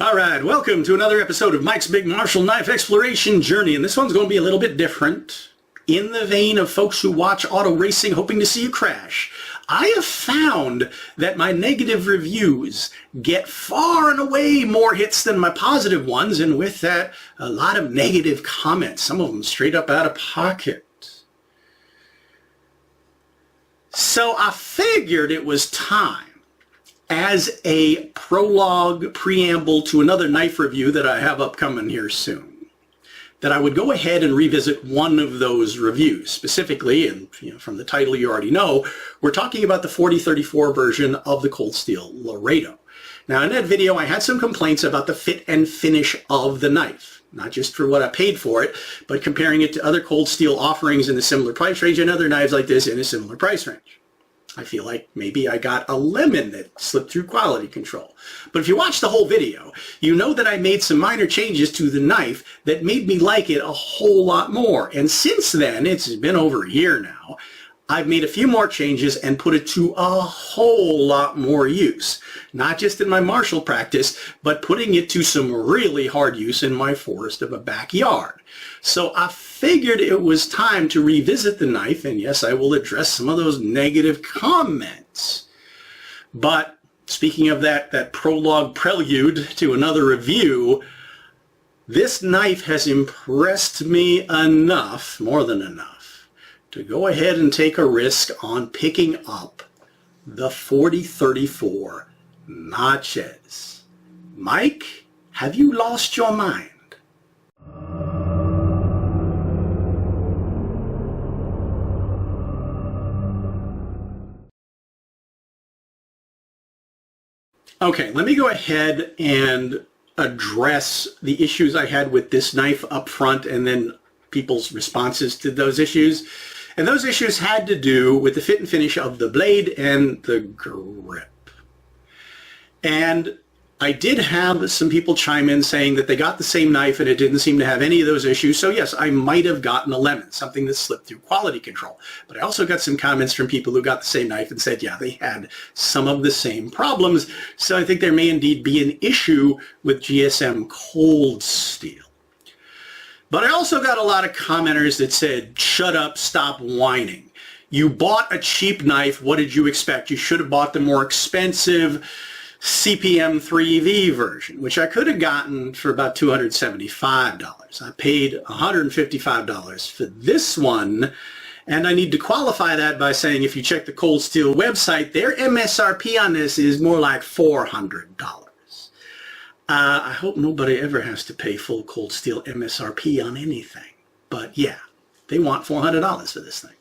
All right, welcome to another episode of Mike's Big Martial Knife Exploration Journey, and this one's going to be a little bit different. In the vein of folks who watch auto racing hoping to see you crash, I have found that my negative reviews get far and away more hits than my positive ones, and with that, a lot of negative comments, some of them straight up out of pocket. So I figured it was time, as a prologue preamble to another knife review that I have upcoming here soon, that I would go ahead and revisit one of those reviews. Specifically, and from the title you already know, we're talking about the 4034 version of the Cold Steel Laredo. Now in that video I had some complaints about the fit and finish of the knife, not just for what I paid for it, but comparing it to other Cold Steel offerings in a similar price range and other knives like this in a similar price range. I feel like maybe I got a lemon that slipped through quality control. But if you watch the whole video, you know that I made some minor changes to the knife that made me like it a whole lot more. And since then, it's been over a year now, I've made a few more changes and put it to a whole lot more use. Not just in my martial practice, but putting it to some really hard use in my forest of a backyard. So I figured it was time to revisit the knife, and yes, I will address some of those negative comments. But speaking of that prologue prelude to another review, this knife has impressed me enough, more than enough, to go ahead and take a risk on picking up the 4034 notches. Mike, have you lost your mind? Okay, let me go ahead and address the issues I had with this knife up front and then people's responses to those issues. And those issues had to do with the fit and finish of the blade and the grip. And I did have some people chime in saying that they got the same knife and it didn't seem to have any of those issues. So yes, I might have gotten a lemon, something that slipped through quality control. But I also got some comments from people who got the same knife and said, yeah, they had some of the same problems. So I think there may indeed be an issue with GSM Cold Steel. But I also got a lot of commenters that said, shut up, stop whining. You bought a cheap knife, what did you expect? You should have bought the more expensive CPM 3V version, which I could have gotten for about $275. I paid $155 for this one, and I need to qualify that by saying if you check the Cold Steel website, their MSRP on this is more like $400. I hope nobody ever has to pay full Cold Steel MSRP on anything. But yeah, they want $400 for this thing.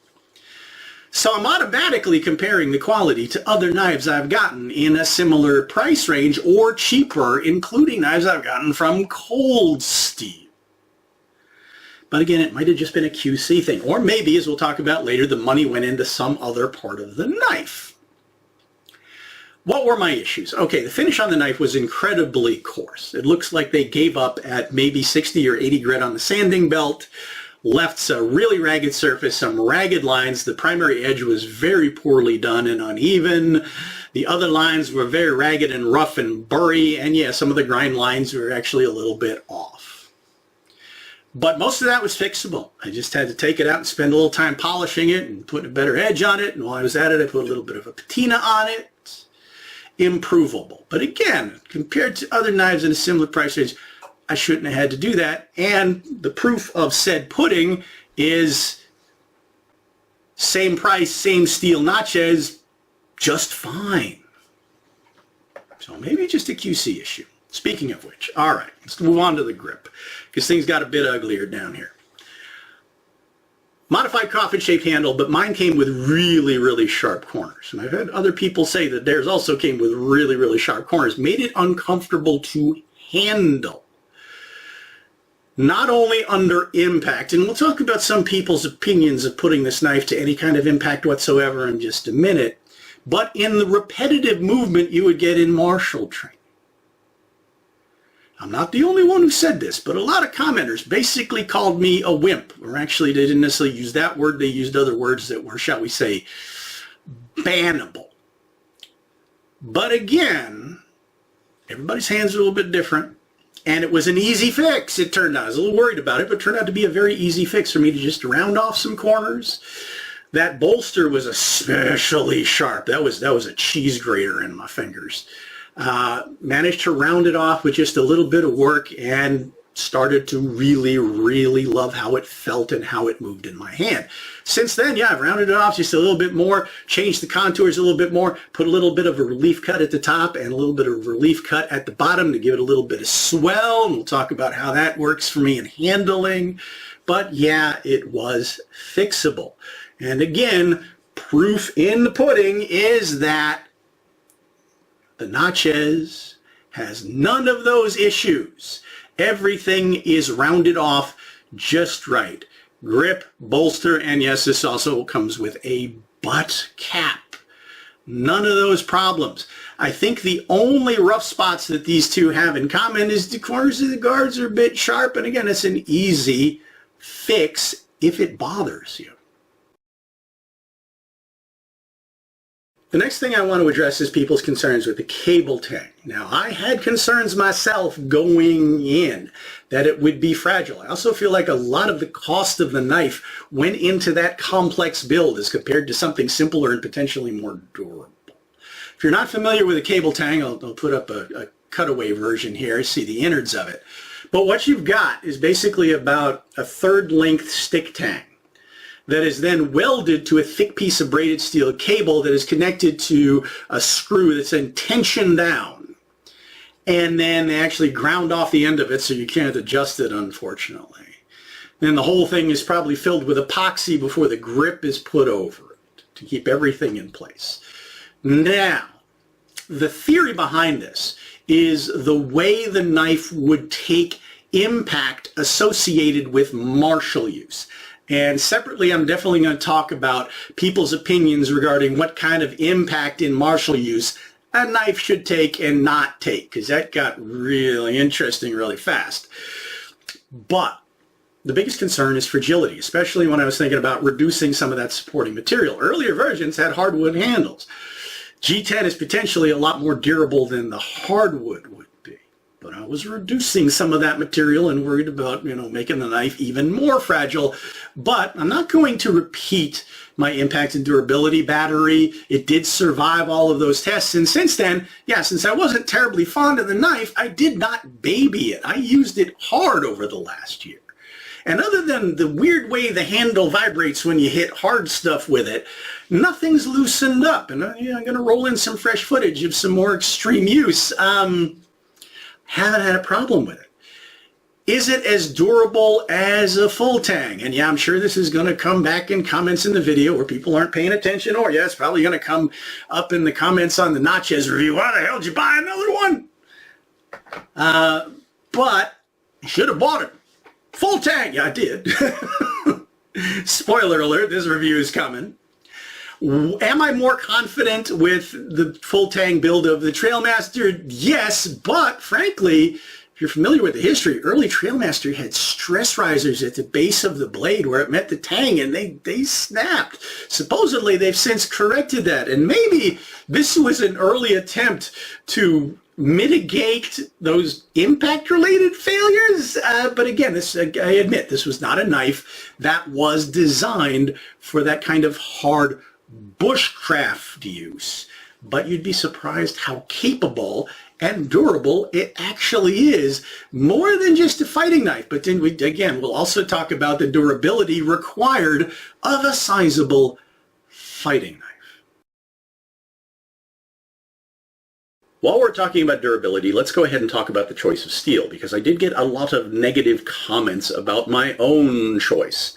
So I'm automatically comparing the quality to other knives I've gotten in a similar price range or cheaper, including knives I've gotten from Cold Steel. But again, it might have just been a QC thing. Or maybe, as we'll talk about later, the money went into some other part of the knife. What were my issues? Okay, the finish on the knife was incredibly coarse. It looks like they gave up at maybe 60 or 80 grit on the sanding belt, left a really ragged surface, some ragged lines. The primary edge was very poorly done and uneven. The other lines were very ragged and rough and burry, and yeah, some of the grind lines were actually a little bit off. But most of that was fixable. I just had to take it out and spend a little time polishing it and putting a better edge on it, and while I was at it, I put a little bit of a patina on it. Improvable. But again, compared to other knives in a similar price range, I shouldn't have had to do that. And the proof of said pudding is same price, same steel notches, just fine. So maybe just a QC issue. Speaking of which, all right, let's move on to the grip, because things got a bit uglier down here. Modified coffin-shaped handle, but mine came with really, really sharp corners. And I've had other people say that theirs also came with really, really sharp corners. Made it uncomfortable to handle. Not only under impact, and we'll talk about some people's opinions of putting this knife to any kind of impact whatsoever in just a minute, but in the repetitive movement you would get in martial training. I'm not the only one who said this, but a lot of commenters basically called me a wimp. Or actually, they didn't necessarily use that word. They used other words that were, shall we say, bannable. But again, Everybody's hands are a little bit different. And it was an easy fix, it turned out. I was a little worried about it, but it turned out to be a very easy fix for me to just round off some corners. That bolster was especially sharp. That was a cheese grater in my fingers. Managed to round it off with just a little bit of work and started to really, really love how it felt and how it moved in my hand. Since then, yeah, I've rounded it off just a little bit more, changed the contours a little bit more, put a little bit of a relief cut at the top and a little bit of a relief cut at the bottom to give it a little bit of swell. And we'll talk about how that works for me in handling. But yeah, it was fixable. And again, proof in the pudding is that the Natchez has none of those issues. Everything is rounded off just right. Grip, bolster, and yes, this also comes with a butt cap. None of those problems. I think the only rough spots that these two have in common is the corners of the guards are a bit sharp, and again, it's an easy fix if it bothers you. The next thing I want to address is people's concerns with the cable tang. Now, I had concerns myself going in that it would be fragile. I also feel like a lot of the cost of the knife went into that complex build as compared to something simpler and potentially more durable. If you're not familiar with a cable tang, I'll put up a cutaway version here, see the innards of it. But what you've got is basically about a third length stick tang that is then welded to a thick piece of braided steel cable that is connected to a screw that's then tensioned down. And then they actually ground off the end of it so you can't adjust it, unfortunately. Then the whole thing is probably filled with epoxy before the grip is put over it to keep everything in place. Now, the theory behind this is the way the knife would take impact associated with martial use. And separately, I'm definitely going to talk about people's opinions regarding what kind of impact in martial use a knife should take and not take, because that got really interesting really fast. But the biggest concern is fragility, especially when I was thinking about reducing some of that supporting material. Earlier versions had hardwood handles. G10 is potentially a lot more durable than the hardwood would be. But I was reducing some of that material and worried about, making the knife even more fragile. But I'm not going to repeat my impact and durability battery. It did survive all of those tests. And since then, since I wasn't terribly fond of the knife, I did not baby it. I used it hard over the last year. And other than the weird way the handle vibrates when you hit hard stuff with it, nothing's loosened up. And I'm going to roll in some fresh footage of some more extreme use. Haven't had a problem with it. Is it as durable as a full tang? And I'm sure this is going to come back in comments in the video where people aren't paying attention, or it's probably going to come up in the comments on the Natchez review. Why the hell did you buy another one? But you should have bought it. Full tang, I did. Spoiler alert, this review is coming. Am I more confident with the full tang build of the Trailmaster? Yes, but frankly, if you're familiar with the history, early Trailmaster had stress risers at the base of the blade where it met the tang, and they snapped. Supposedly, they've since corrected that, and maybe this was an early attempt to mitigate those impact-related failures. But again, I admit, this was not a knife that was designed for that kind of hard bushcraft use, but you'd be surprised how capable and durable it actually is, more than just a fighting knife. But then we'll also talk about the durability required of a sizable fighting knife. While we're talking about durability, let's go ahead and talk about the choice of steel, because I did get a lot of negative comments about my own choice.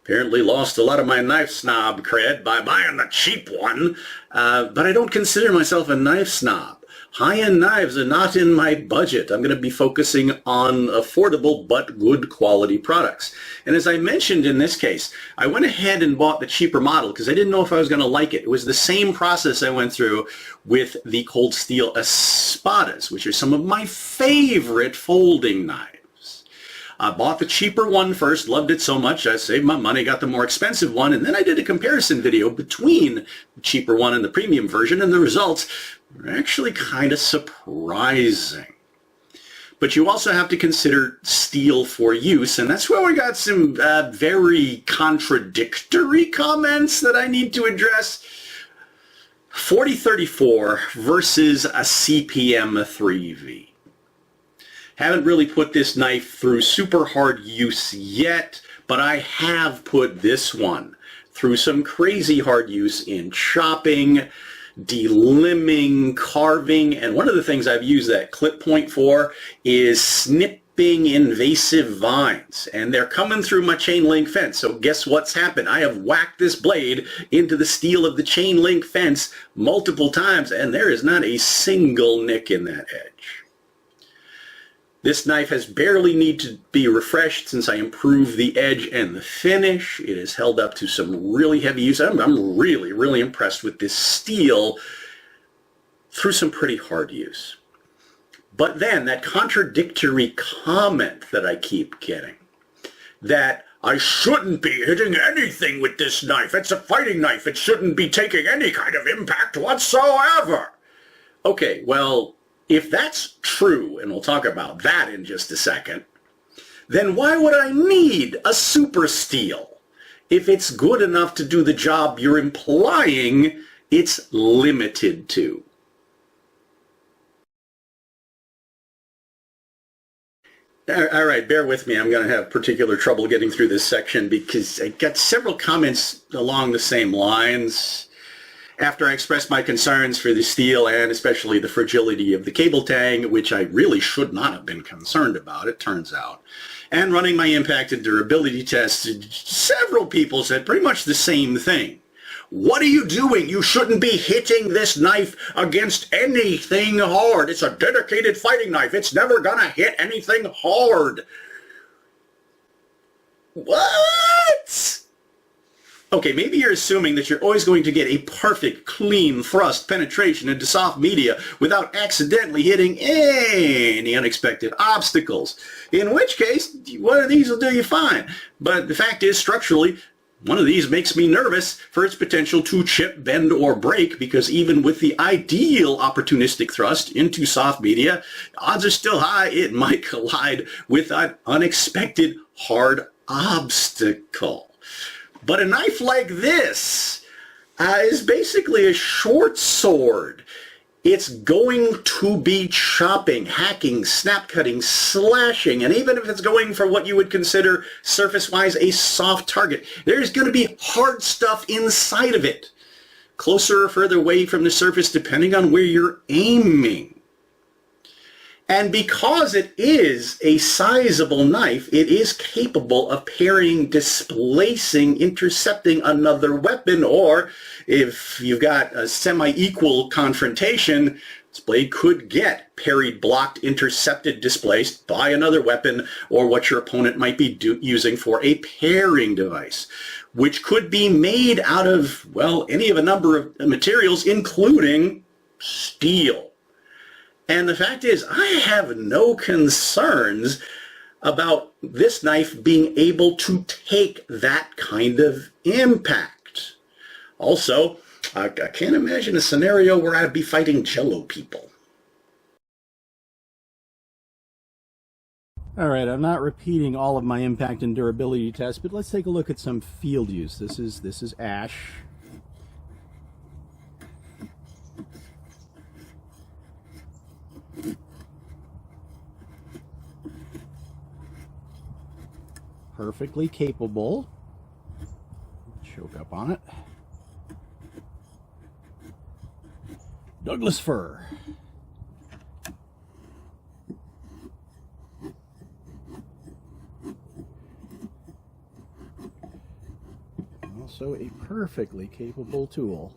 Apparently lost a lot of my knife snob cred by buying the cheap one, but I don't consider myself a knife snob. High-end knives are not in my budget. I'm going to be focusing on affordable but good quality products. And as I mentioned in this case, I went ahead and bought the cheaper model because I didn't know if I was going to like it. It was the same process I went through with the cold steel espadas, which are some of my favorite folding knives. I bought the cheaper one first, loved it so much, I saved my money, got the more expensive one, and then I did a comparison video between the cheaper one and the premium version, and the results were actually kind of surprising. But you also have to consider steel for use, and that's where we got some very contradictory comments that I need to address. 4034 versus a CPM 3V. Haven't really put this knife through super hard use yet, but I have put this one through some crazy hard use in chopping, delimbing, carving, and one of the things I've used that clip point for is snipping invasive vines, and they're coming through my chain link fence. So guess what's happened? I have whacked this blade into the steel of the chain link fence multiple times, and there is not a single nick in that edge. This knife has barely need to be refreshed since I improved the edge and the finish. It has held up to some really heavy use. I'm really, really impressed with this steel through some pretty hard use. But then that contradictory comment that I keep getting, that I shouldn't be hitting anything with this knife. It's a fighting knife. It shouldn't be taking any kind of impact whatsoever. Okay, well, if that's true, and we'll talk about that in just a second, then why would I need a super steel if it's good enough to do the job you're implying it's limited to? All right, bear with me. I'm going to have particular trouble getting through this section because I got several comments along the same lines. After I expressed my concerns for the steel and especially the fragility of the cable tang, which I really should not have been concerned about, it turns out, and running my impact and durability tests, several people said pretty much the same thing. What are you doing? You shouldn't be hitting this knife against anything hard. It's a dedicated fighting knife. It's never going to hit anything hard. What? Okay, maybe you're assuming that you're always going to get a perfect, clean thrust penetration into soft media without accidentally hitting any unexpected obstacles. In which case, one of these will do you fine. But the fact is, structurally, one of these makes me nervous for its potential to chip, bend, or break, because even with the ideal opportunistic thrust into soft media, odds are still high it might collide with an unexpected hard obstacle. But a knife like this is basically a short sword. It's going to be chopping, hacking, snap cutting, slashing, and even if it's going for what you would consider surface-wise a soft target, there's going to be hard stuff inside of it, closer or further away from the surface depending on where you're aiming. And because it is a sizable knife, it is capable of parrying, displacing, intercepting another weapon, or if you've got a semi-equal confrontation, this blade could get parried, blocked, intercepted, displaced by another weapon, or what your opponent might be using for a parrying device, which could be made out of, well, any of a number of materials, including steel. And the fact is, I have no concerns about this knife being able to take that kind of impact. Also, I can't imagine a scenario where I'd be fighting Jello people. All right, I'm not repeating all of my impact and durability tests, but let's take a look at some field use. This is ash. Perfectly capable. Choke up on it. Douglas fir. Also a perfectly capable tool.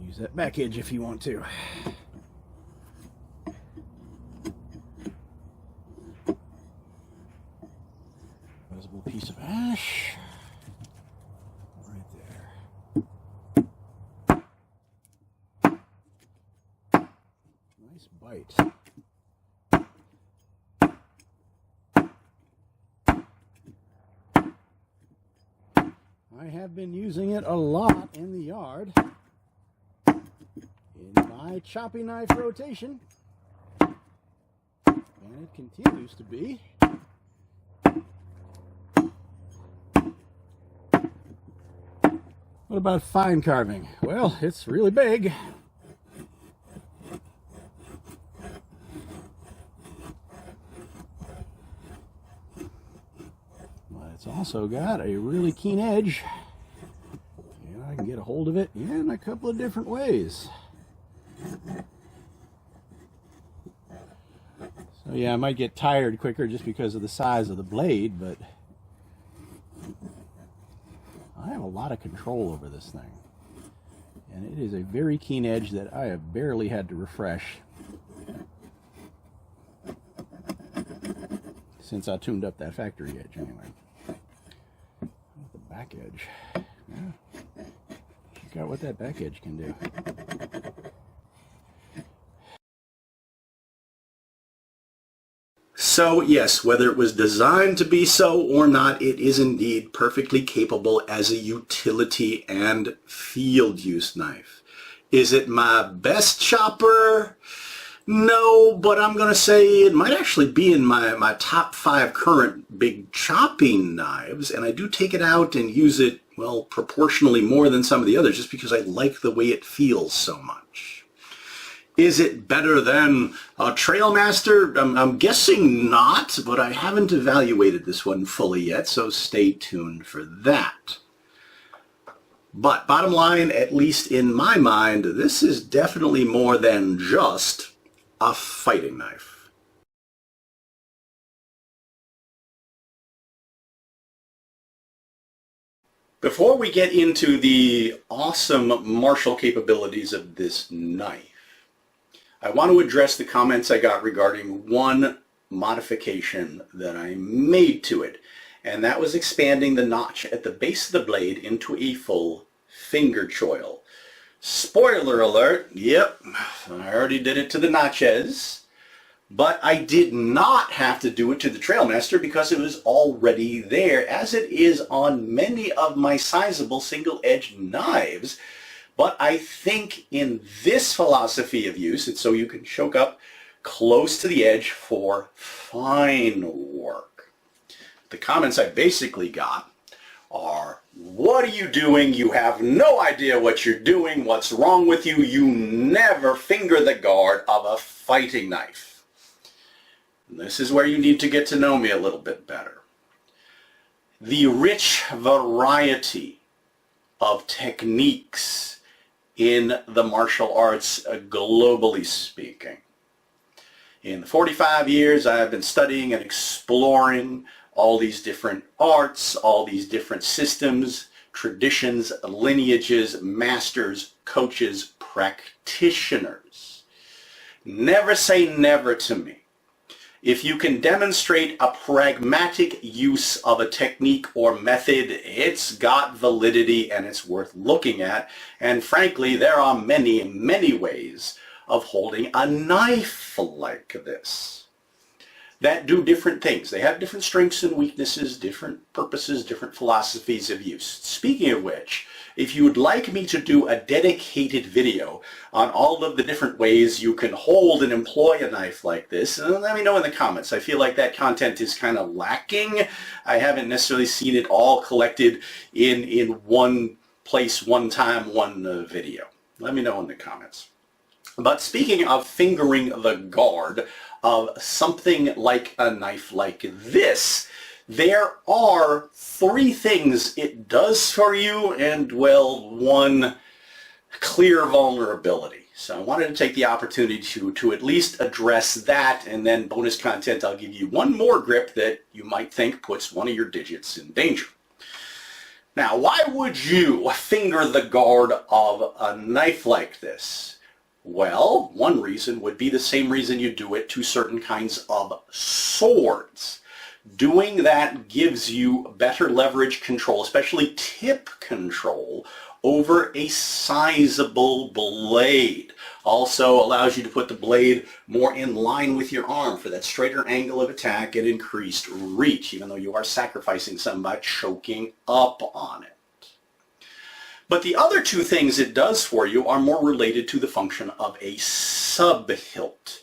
Use that back edge if you want to. Visible piece of ash. Right there. Nice bite. I have been using it a lot in the yard in my chopping knife rotation, and it continues to be. What about fine carving? Well, it's really big. But it's also got a really keen edge. And I can get a hold of it in a couple of different ways. So yeah, I might get tired quicker just because of the size of the blade, but I have a lot of control over this thing. And it is a very keen edge that I have barely had to refresh since I tuned up that factory edge anyway. The back edge. Yeah. Check out what that back edge can do. So yes, whether it was designed to be so or not, it is indeed perfectly capable as a utility and field use knife. Is it my best chopper? No, but I'm going to say it might actually be in my top 5 current big chopping knives, and I do take it out and use it, well, proportionally more than some of the others just because I like the way it feels so much. Is it better than a Trailmaster? I'm guessing not, but I haven't evaluated this one fully yet, so stay tuned for that. But bottom line, at least in my mind, this is definitely more than just a fighting knife. Before we get into the awesome martial capabilities of this knife, I want to address the comments I got regarding one modification that I made to it, and that was expanding the notch at the base of the blade into a full finger choil. Spoiler alert, yep, I already did it to the notches, but I did not have to do it to the Trailmaster because it was already there, as it is on many of my sizable single-edged knives. But I think in this philosophy of use, it's so you can choke up close to the edge for fine work. The comments I basically got are, what are you doing? You have no idea what you're doing. What's wrong with you? You never finger the guard of a fighting knife. And this is where you need to get to know me a little bit better. The rich variety of techniques in the martial arts, globally speaking. In the 45 years I've been studying and exploring all these different arts, all these different systems, traditions, lineages, masters, coaches, practitioners. Never say never to me. If you can demonstrate a pragmatic use of a technique or method, it's got validity and it's worth looking at. And frankly, there are many, many ways of holding a knife like this that do different things. They have different strengths and weaknesses, different purposes, different philosophies of use. Speaking of which, if you would like me to do a dedicated video on all of the different ways you can hold and employ a knife like this, let me know in the comments. I feel like that content is kind of lacking. I haven't necessarily seen it all collected in one place, one time, one video. Let me know in the comments. But speaking of fingering the guard of something like a knife like this, there are 3 things it does for you and, well, one clear vulnerability. So I wanted to take the opportunity to at least address that, and then bonus content, I'll give you one more grip that you might think puts one of your digits in danger. Now, why would you finger the guard of a knife like this? Well, one reason would be the same reason you do it to certain kinds of swords. Doing that gives you better leverage control, especially tip control, over a sizable blade. Also allows you to put the blade more in line with your arm for that straighter angle of attack and increased reach, even though you are sacrificing some by choking up on it. But the other two things it does for you are more related to the function of a sub-hilt.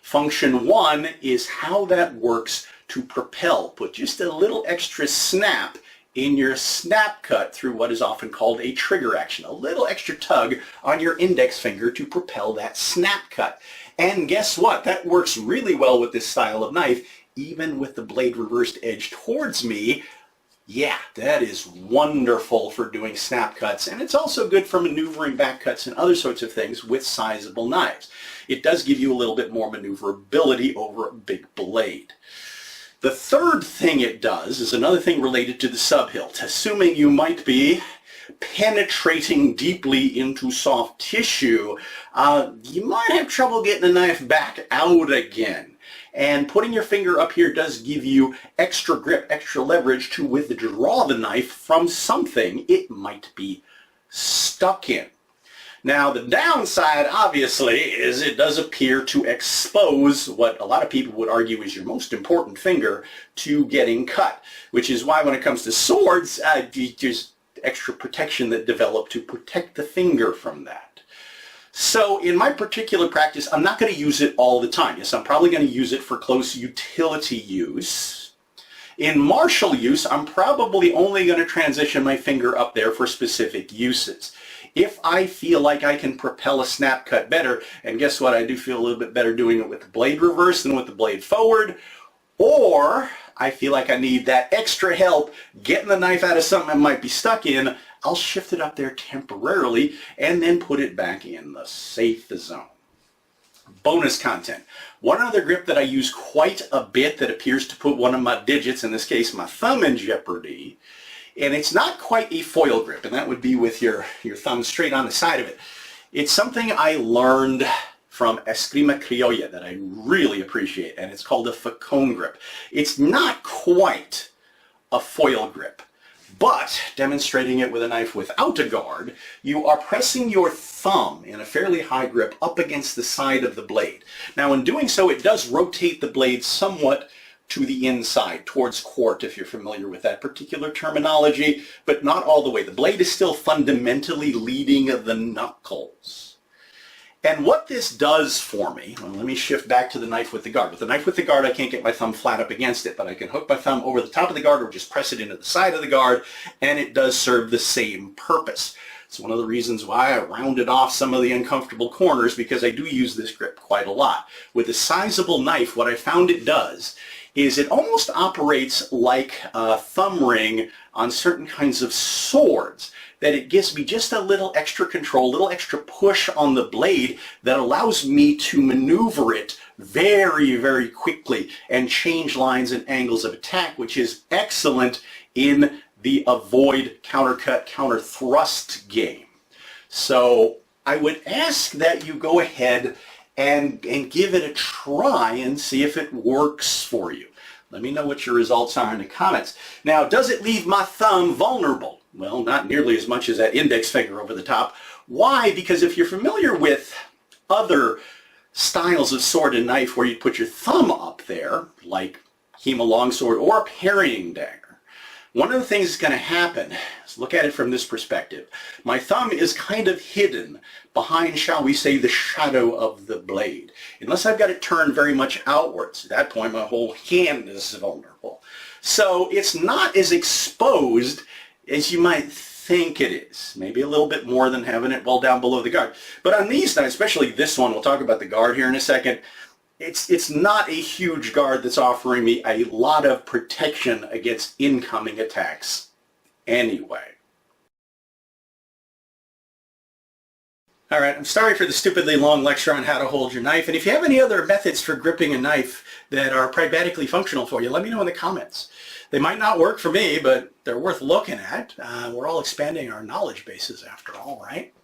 Function one is how that works to propel. Put just a little extra snap in your snap cut through what is often called a trigger action. A little extra tug on your index finger to propel that snap cut. And guess what? That works really well with this style of knife, even with the blade reversed edge towards me. Yeah, that is wonderful for doing snap cuts, and it's also good for maneuvering back cuts and other sorts of things with sizable knives. It does give you a little bit more maneuverability over a big blade. The third thing it does is another thing related to the sub-hilt. Assuming you might be penetrating deeply into soft tissue, you might have trouble getting the knife back out again. And putting your finger up here does give you extra grip, extra leverage to withdraw the knife from something it might be stuck in. Now, the downside, obviously, is it does appear to expose what a lot of people would argue is your most important finger to getting cut, which is why when it comes to swords, there's extra protection that develop to protect the finger from that. So in my particular practice, I'm not going to use it all the time. Yes, I'm probably going to use it for close utility use. In martial use, I'm probably only going to transition my finger up there for specific uses. If I feel like I can propel a snap cut better, and guess what, I do feel a little bit better doing it with the blade reverse than with the blade forward, or I feel like I need that extra help getting the knife out of something I might be stuck in, I'll shift it up there temporarily and then put it back in the safe zone. Bonus content. One other grip that I use quite a bit that appears to put one of my digits, in this case my thumb, in jeopardy, and it's not quite a foil grip, and that would be with your thumb straight on the side of it. It's something I learned from Eskrima Criolla that I really appreciate, and it's called a facone grip. It's not quite a foil grip, but demonstrating it with a knife without a guard, you are pressing your thumb in a fairly high grip up against the side of the blade. Now in doing so, it does rotate the blade somewhat to the inside, towards quart, if you're familiar with that particular terminology, but not all the way. The blade is still fundamentally leading the knuckles. And what this does for me, well, let me shift back to the knife with the guard. With the knife with the guard, I can't get my thumb flat up against it, but I can hook my thumb over the top of the guard or just press it into the side of the guard, and it does serve the same purpose. It's one of the reasons why I rounded off some of the uncomfortable corners, because I do use this grip quite a lot. With a sizable knife, what I found it does is it almost operates like a thumb ring on certain kinds of swords, that it gives me just a little extra control, a little extra push on the blade that allows me to maneuver it very, very quickly and change lines and angles of attack, which is excellent in the avoid, countercut, counter thrust game. So I would ask that you go ahead and give it a try and see if it works for you. Let me know what your results are in the comments. Now, does it leave my thumb vulnerable? Well, not nearly as much as that index finger over the top. Why? Because if you're familiar with other styles of sword and knife where you put your thumb up there, like Hema longsword or a parrying dagger, one of the things that's going to happen is, look at it from this perspective. My thumb is kind of hidden behind, shall we say, the shadow of the blade. Unless I've got it turned very much outwards. At that point, my whole hand is vulnerable. So it's not as exposed as you might think it is. Maybe a little bit more than having it well down below the guard. But on these knives, especially this one, we'll talk about the guard here in a second, it's not a huge guard that's offering me a lot of protection against incoming attacks anyway. All right, I'm sorry for the stupidly long lecture on how to hold your knife, and if you have any other methods for gripping a knife that are pragmatically functional for you, let me know in the comments. They might not work for me, but they're worth looking at. We're all expanding our knowledge bases after all, right?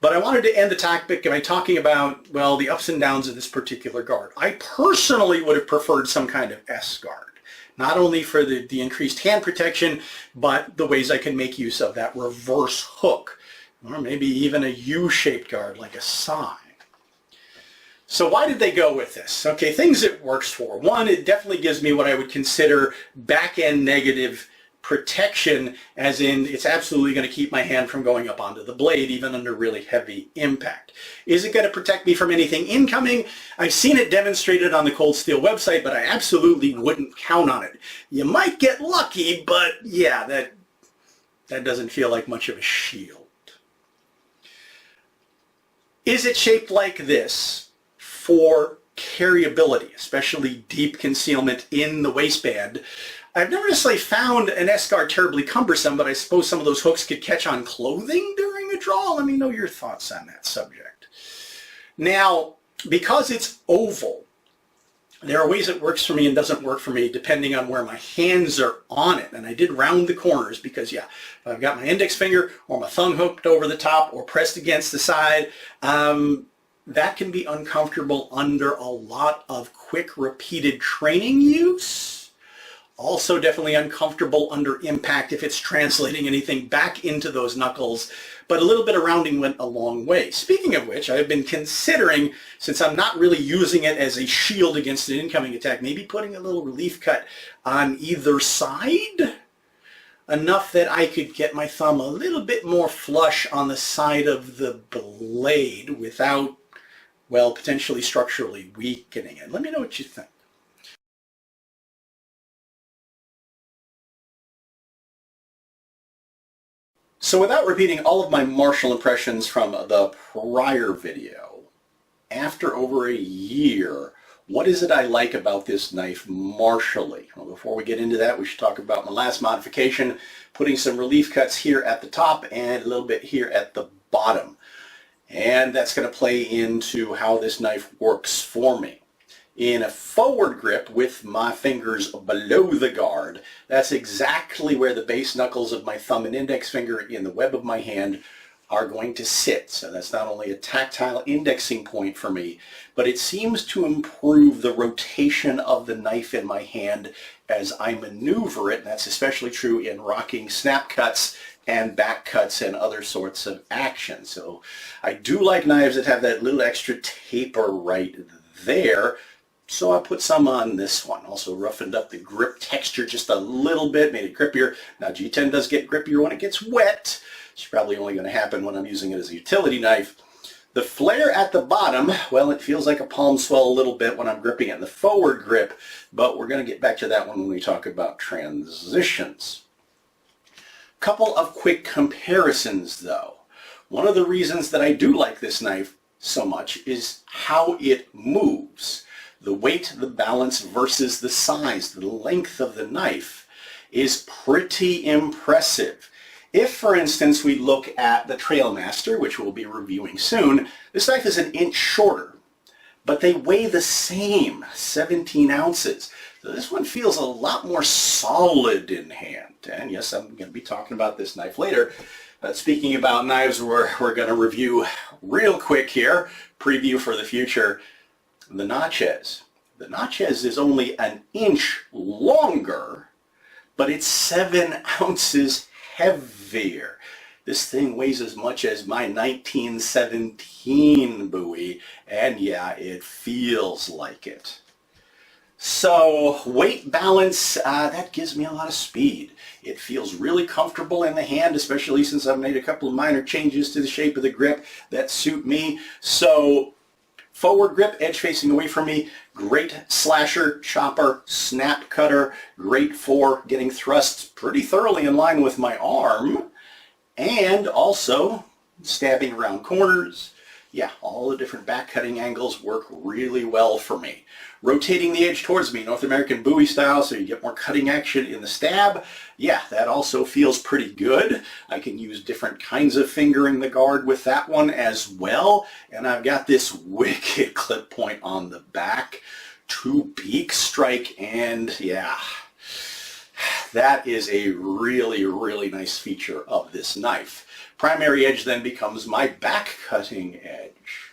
But I wanted to end the topic by talking about, well, the ups and downs of this particular guard. I personally would have preferred some kind of S guard, not only for the increased hand protection, but the ways I can make use of that reverse hook, or maybe even a U-shaped guard like a sai. So why did they go with this? Okay, things it works for. One, it definitely gives me what I would consider back-end negative protection, as in it's absolutely going to keep my hand from going up onto the blade even under really heavy impact. Is it going to protect me from anything incoming? I've seen it demonstrated on the Cold Steel website, but I absolutely wouldn't count on it. You might get lucky, but yeah, that doesn't feel like much of a shield. Is it shaped like this for carryability, especially deep concealment in the waistband? I've never necessarily found an S-guard terribly cumbersome, but I suppose some of those hooks could catch on clothing during a draw. Let me know your thoughts on that subject. Now, because it's oval, there are ways it works for me and doesn't work for me depending on where my hands are on it. And I did round the corners because, yeah, if I've got my index finger or my thumb hooked over the top or pressed against the side, that can be uncomfortable under a lot of quick repeated training use. Also definitely uncomfortable under impact if it's translating anything back into those knuckles, but a little bit of rounding went a long way. Speaking of which, I've been considering, since I'm not really using it as a shield against an incoming attack, maybe putting a little relief cut on either side, enough that I could get my thumb a little bit more flush on the side of the blade without, well, potentially structurally weakening it. Let me know what you think. So without repeating all of my martial impressions from the prior video, after over a year, what is it I like about this knife martially? Well, before we get into that, we should talk about my last modification, putting some relief cuts here at the top and a little bit here at the bottom. And that's going to play into how this knife works for me. In a forward grip with my fingers below the guard, that's exactly where the base knuckles of my thumb and index finger in the web of my hand are going to sit. So that's not only a tactile indexing point for me, but it seems to improve the rotation of the knife in my hand as I maneuver it, and that's especially true in rocking snap cuts and back cuts and other sorts of action. So I do like knives that have that little extra taper right there. So I put some on this one. Also roughened up the grip texture just a little bit, made it grippier. Now G10 does get grippier when it gets wet. It's probably only going to happen when I'm using it as a utility knife. The flare at the bottom, well, it feels like a palm swell a little bit when I'm gripping it in the forward grip, but we're going to get back to that one when we talk about transitions. Couple of quick comparisons though. One of the reasons that I do like this knife so much is how it moves. The weight, the balance versus the size, the length of the knife is pretty impressive. If, for instance, we look at the Trailmaster, which we'll be reviewing soon, this knife is an inch shorter, but they weigh the same, 17 ounces. So this one feels a lot more solid in hand. And yes, I'm going to be talking about this knife later. But speaking about knives, we're going to review real quick here, preview for the future, the Natchez. The Natchez is only an inch longer, but it's 7 ounces heavier. This thing weighs as much as my 1917 Bowie, and yeah, it feels like it. So weight balance, that gives me a lot of speed. It feels really comfortable in the hand, especially since I've made a couple of minor changes to the shape of the grip that suit me. So forward grip, edge facing away from me, great slasher, chopper, snap cutter, great for getting thrust pretty thoroughly in line with my arm, and also stabbing around corners. Yeah, all the different back cutting angles work really well for me. Rotating the edge towards me, North American Bowie style, so you get more cutting action in the stab. Yeah, that also feels pretty good. I can use different kinds of fingering the guard with that one as well. And I've got this wicked clip point on the back, 2 beak strike, and yeah, that is a really, really nice feature of this knife. Primary edge then becomes my back cutting edge.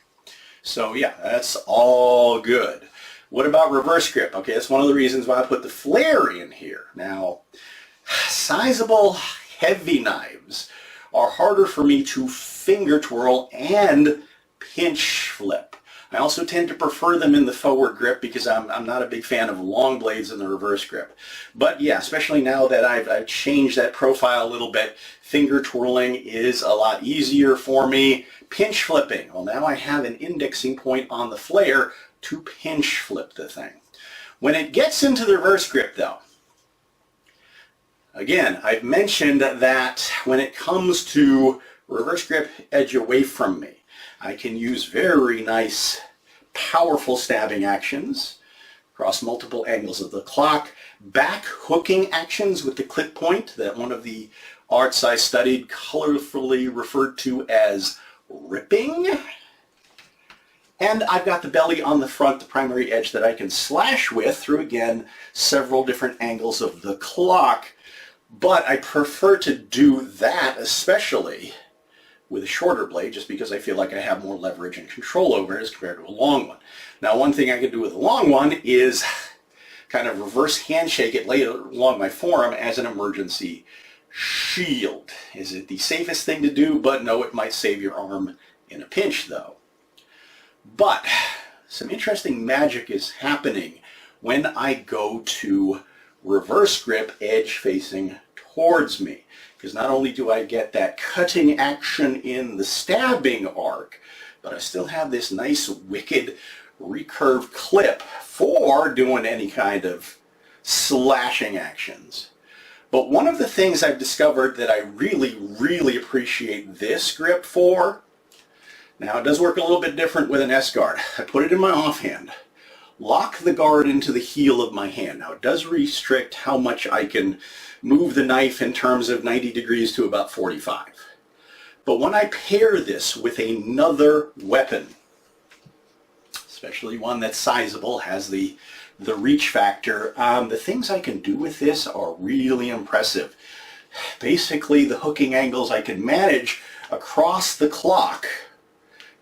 So yeah, that's all good. What about reverse grip? Okay, that's one of the reasons why I put the flare in here. Now, sizable heavy knives are harder for me to finger twirl and pinch flip. I also tend to prefer them in the forward grip because I'm not a big fan of long blades in the reverse grip. But yeah, especially now that I've changed that profile a little bit, finger twirling is a lot easier for me. Pinch flipping, well, now I have an indexing point on the flare to pinch flip the thing. When it gets into the reverse grip though, again, I've mentioned that when it comes to reverse grip edge away from me, I can use very nice, powerful stabbing actions across multiple angles of the clock, back hooking actions with the clip point that one of the arts I studied colorfully referred to as ripping. And I've got the belly on the front, the primary edge that I can slash with through, again, several different angles of the clock. But I prefer to do that especially with a shorter blade just because I feel like I have more leverage and control over it as compared to a long one. Now, one thing I can do with a long one is kind of reverse handshake it, lay it along my forearm as an emergency shield. Is it the safest thing to do? But no, it might save your arm in a pinch though. But some interesting magic is happening when I go to reverse grip edge facing towards me. Because not only do I get that cutting action in the stabbing arc, but I still have this nice wicked recurved clip for doing any kind of slashing actions. But one of the things I've discovered that I really, really appreciate this grip for, now it does work a little bit different with an S-guard. I put it in my offhand, lock the guard into the heel of my hand. Now it does restrict how much I can move the knife in terms of 90 degrees to about 45. But when I pair this with another weapon, especially one that's sizable, has the reach factor, the things I can do with this are really impressive. Basically, the hooking angles I can manage across the clock,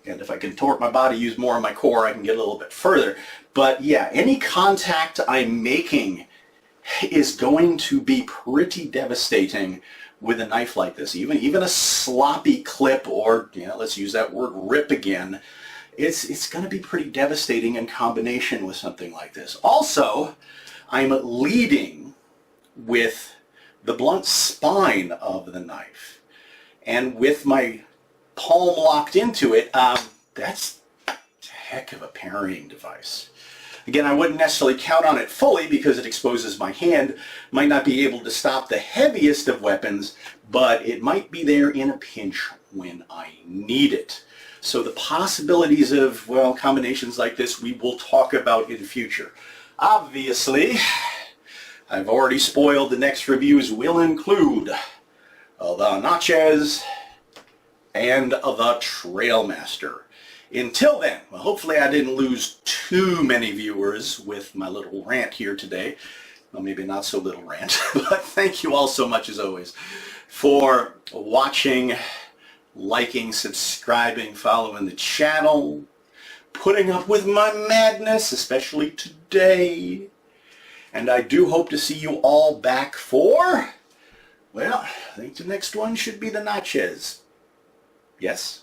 and if I can contort my body, use more of my core, I can get a little bit further. But yeah, any contact I'm making is going to be pretty devastating with a knife like this. Even a sloppy clip, or let's use that word rip again, it's going to be pretty devastating in combination with something like this. Also, I'm leading with the blunt spine of the knife, and with my palm locked into it, that's a heck of a parrying device. Again, I wouldn't necessarily count on it fully because it exposes my hand. Might not be able to stop the heaviest of weapons, but it might be there in a pinch when I need it. So the possibilities of, well, combinations like this we will talk about in future. Obviously, I've already spoiled the next reviews will include the Natchez and the Trailmaster. Until then, well, hopefully I didn't lose too many viewers with my little rant here today. Well, maybe not so little rant, but thank you all so much as always for watching, liking, subscribing, following the channel, putting up with my madness, especially today. And I do hope to see you all back for, well, I think the next one should be the Natchez. Yes?